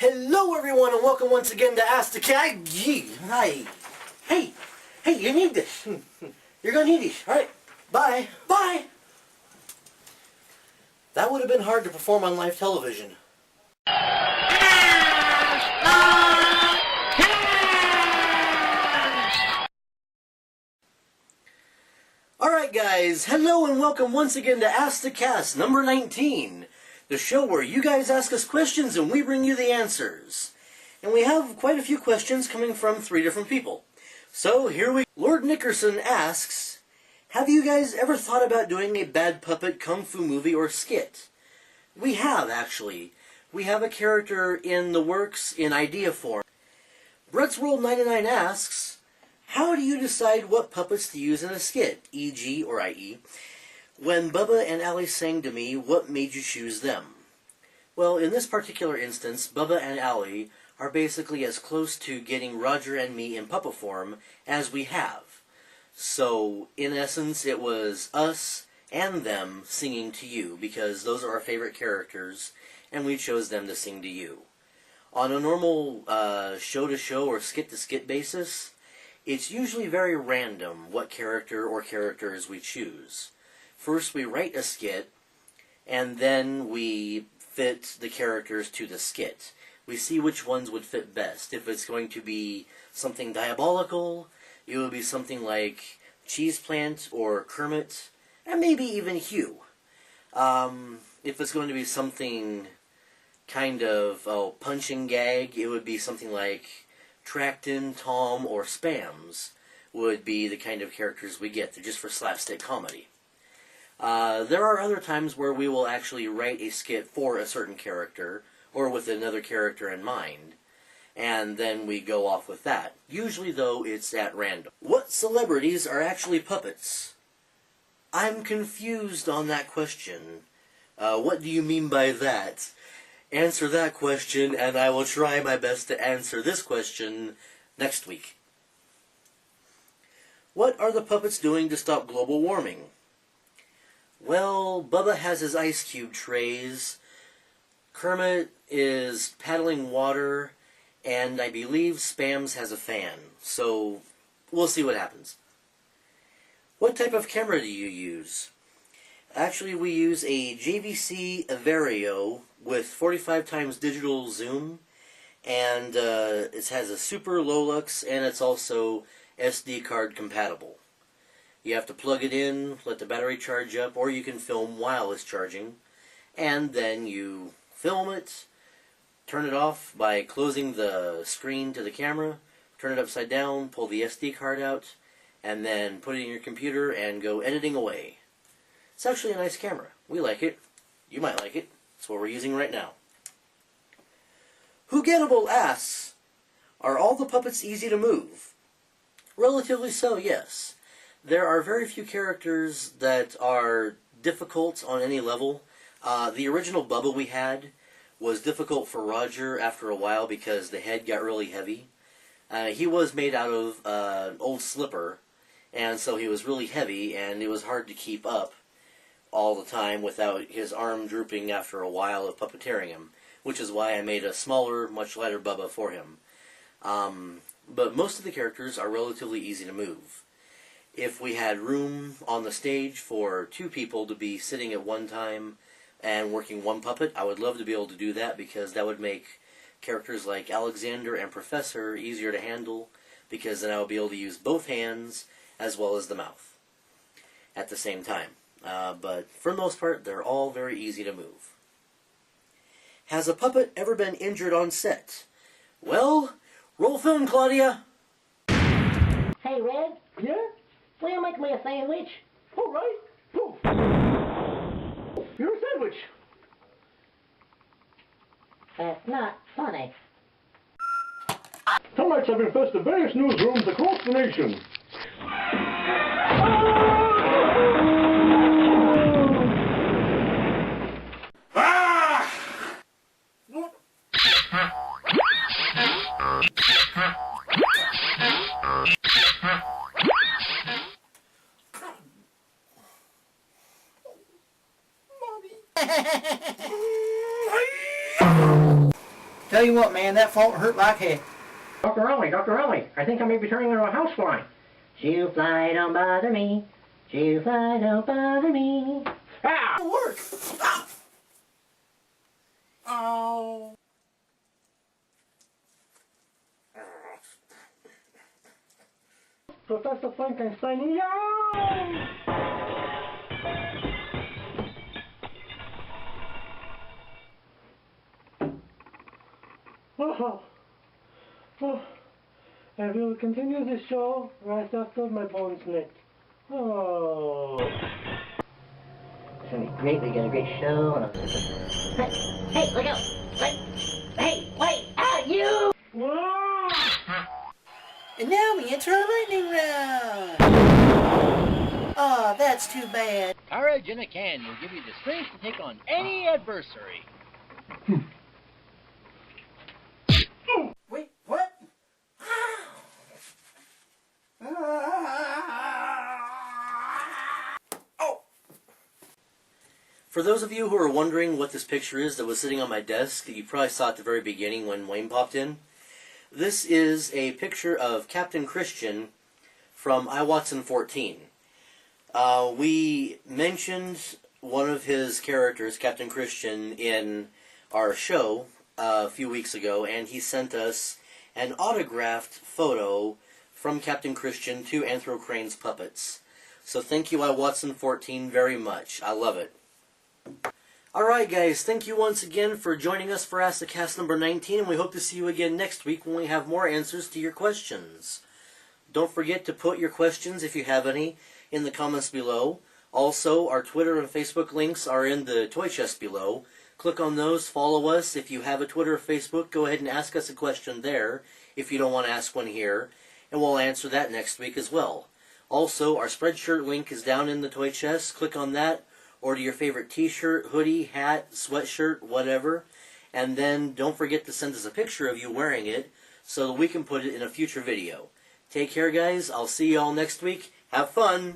Hello everyone and welcome once again to Ask the Cat. Hi. Hey, you need this. You're gonna need these. Alright, bye. Bye. That would have been hard to perform on live television. Alright guys, hello and welcome once again to Ask the Cast number 19. The show where you guys ask us questions and we bring you the answers. And we have quite a few questions coming from 3 different people. So here we go. Lord Nickerson asks, have you guys ever thought about doing a bad puppet kung fu movie or skit? We have, actually. We have a character in the works in idea form. Brett's World 99 asks, how do you decide what puppets to use in a skit, e.g. or i.e.? When Bubba and Allie sang to me, what made you choose them? Well, in this particular instance, Bubba and Allie are basically as close to getting Roger and me in puppet form as we have. So, in essence, it was us and them singing to you, because those are our favorite characters, and we chose them to sing to you. On a normal show-to-show or skit-to-skit basis, it's usually very random what character or characters we choose. First we write a skit, and then we fit the characters to the skit. We see which ones would fit best. If it's going to be something diabolical, it would be something like Cheese Plant or Kermit, and maybe even Hugh. If it's going to be something kind of punch and gag, it would be something like Tracton, Tom, or Spams would be the kind of characters we get. They're just for slapstick comedy. There are other times where we will actually write a skit for a certain character, or with another character in mind, and then we go off with that. Usually, though, it's at random. What celebrities are actually puppets? I'm confused on that question. What do you mean by that? Answer that question, and I will try my best to answer this question next week. What are the puppets doing to stop global warming? Well, Bubba has his ice cube trays, Kermit is paddling water, and I believe Spams has a fan. So, we'll see what happens. What type of camera do you use? Actually, we use a JVC Vario with 45 times digital zoom, and it has a super low lux, and it's also SD card compatible. You have to plug it in, let the battery charge up, or you can film while it's charging, and then you film it, turn it off by closing the screen to the camera, turn it upside down, pull the SD card out, and then put it in your computer and go editing away. It's actually a nice camera. We like it. You might like it. It's what we're using right now. Whogettable asks, are all the puppets easy to move? Relatively so, yes. There are very few characters that are difficult on any level. The original Bubba we had was difficult for Roger after a while because the head got really heavy. He was made out of an old slipper, and so he was really heavy, and it was hard to keep up all the time without his arm drooping after a while of puppeteering him, which is why I made a smaller, much lighter Bubba for him. But most of the characters are relatively easy to move. If we had room on the stage for 2 people to be sitting at one time and working one puppet, I would love to be able to do that, because that would make characters like Alexander and Professor easier to handle, because then I would be able to use both hands as well as the mouth at the same time. But for the most part, they're all very easy to move. Has a puppet ever been injured on set? Well, roll film, Claudia. Hey, Red? Yeah? Will you make me a sandwich? All right. Poof. You're a sandwich. That's not funny. Termites have infested various newsrooms across the nation. Tell you what, man, that fault hurt like heck. Dr. Ellie, I think I may be turning into a housefly. Shoo fly, don't bother me. Shoo fly, don't bother me. Ah! It'll work. Ah. Oh. Professor Frankenstein, yeah! I will continue this show right after my bones nicked. Oh. It's gonna be great. We got a great show. Hey, look out! Hey, wait! Ah, you! And now we enter our lightning round. Oh, that's too bad. Courage in a can will give you the strength to take on any adversary. Wait, what? Oh. For those of you who are wondering what this picture is that was sitting on my desk, you probably saw at the very beginning when Wayne popped in. This is a picture of Captain Christian from I, Watson 14. We mentioned one of his characters, Captain Christian, in our show a few weeks ago, and he sent us an autographed photo from Captain Christian to Anthro Crane's puppets. So thank you, I, Watson 14, very much. I love it. Alright guys, thank you once again for joining us for Ask the Cast number 19, and we hope to see you again next week when we have more answers to your questions. Don't forget to put your questions, if you have any, in the comments below. Also, our Twitter and Facebook links are in the toy chest below. Click on those, follow us. If you have a Twitter or Facebook, go ahead and ask us a question there, if you don't want to ask one here, and we'll answer that next week as well. Also, our Spreadshirt link is down in the toy chest. Click on that. Order your favorite t-shirt, hoodie, hat, sweatshirt, whatever. And then don't forget to send us a picture of you wearing it so that we can put it in a future video. Take care, guys. I'll see you all next week. Have fun!